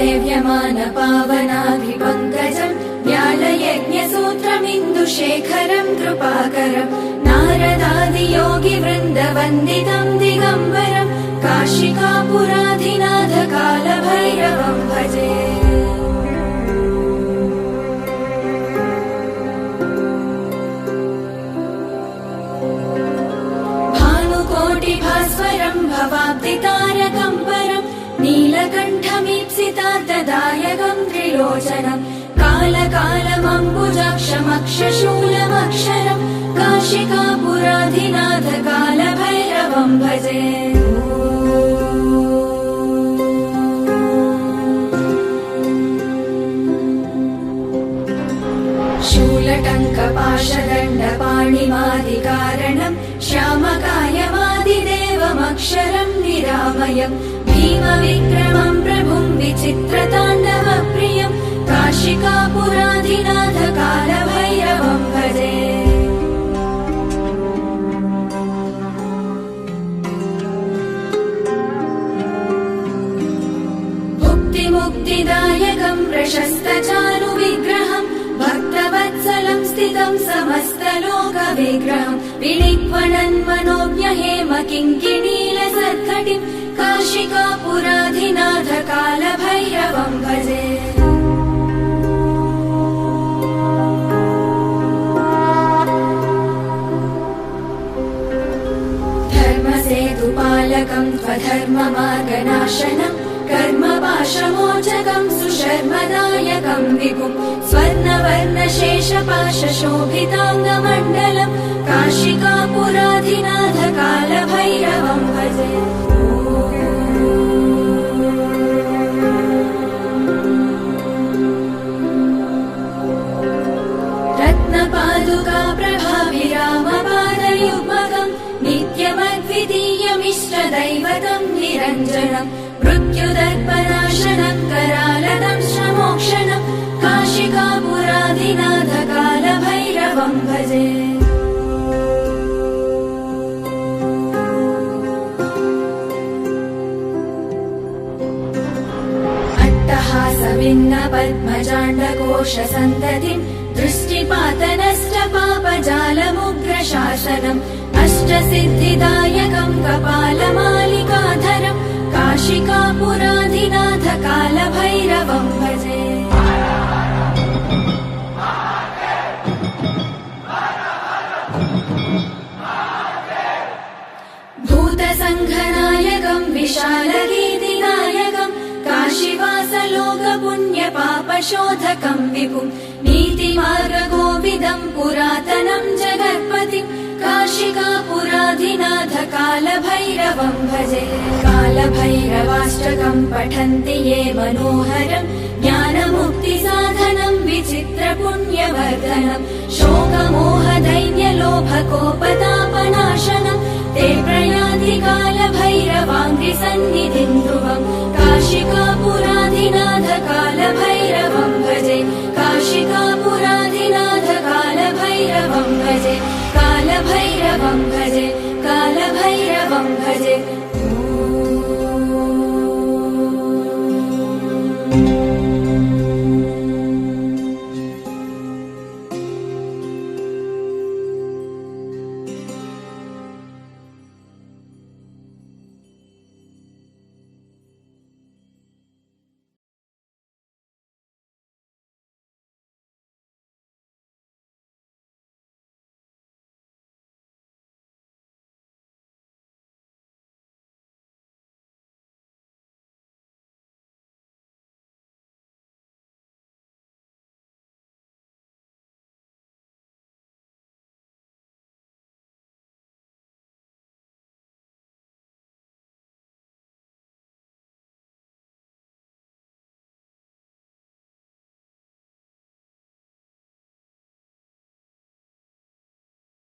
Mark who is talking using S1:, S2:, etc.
S1: सेव्यमान पावनाभिपङ्कजम् व्यालयज्ञसूत्रमिन्दुशेखरम् कृपाकरम् नारदादियोगिवृन्दवन्दितम् दिगम्बरम् काशिकापुराधिनाथ कालभैरवम् भजे। भानुकोटिभास्वरम् भवाब्दितारकम् परम् नीलकण्ठमीप्सितार्थदायकम् त्रिलोचनम् कालकालमम्बुजाक्षमक्षशूलमक्षरम् काशिकापुराधिनाथ कालभैरवम् भजे। शूलटङ्कपाशदण्डपाणिमादिकारणम् श्यामकायमादिदेवमक्षरम् निरामयम् भीमविक्रमम् प्रभुम् विचित्रताण्डवप्रियम् काशिकापुराधिनाथ कालभैरवम् भजे। भुक्तिमुक्तिदायकम् प्रशस्तचारुविग्रहम् भक्तवत्सलम् स्थितम् समस्तलोकविग्रहम् विलिक्वणन्मनोज्ञहेम किङ्किणीलसत्कटिम् काशिकापुराधिनाथ कालभैरवम् भजे। धर्मसेतुपालकम् त्वधर्ममार्गनाशनम् कर्मपाशमोचकम् सुशर्मदायकम् विभुम् स्वर्णवर्णशेषपाशशोभिताङ्गमण्डलम् काशिकापुराधिनाथ कालभैरवम् भजे। रत्नपादुका प्रभाभिरामपादयुग्मकम् नित्यमद्वितीयमिष्टदैवतम् निरञ्जनम् मृत्युदर्पनाशनम् करालदम् श्रमोक्षणम् काशिकापुराधिनाथ कालभैरवम् भजे। अट्टहासविन्न पद्मजाण्डकोशसन्ततिम् दृष्टिपातनष्टपापजालमुग्रशासनम् अष्टसिद्धिदायकम् कपालमालिकाधरम् काशिकापुराधिनाथ कालभैरवम् भजे। भूतसङ्घनायकम् विशालगीतिनायकम् काशीवासलोकपुण्यपापशोधकम् विभुम् नीतिमार्गकोविदम् पुरातनम् जगत्पतिम् काशिकापुराधिनाथ कालभैरवम् भजे। कालभैरवाष्टकम् पठन्ति ये मनोहरम् ज्ञानमुक्तिसाधनम् विचित्रपुण्यवर्धनम् शोकमोहदैन्यलोभकोपतापनाशनम् ते प्रयान्ति कालभैरवाङ्घ्रिसन्निधिम् ध्रुवम् काशिकापुराधिनाथ कालभैरवम् भजे। काशिकापुराधिनाथ कालभैरवम् भजे। कालभैरवम् भजे। कालभैरवम् भजे।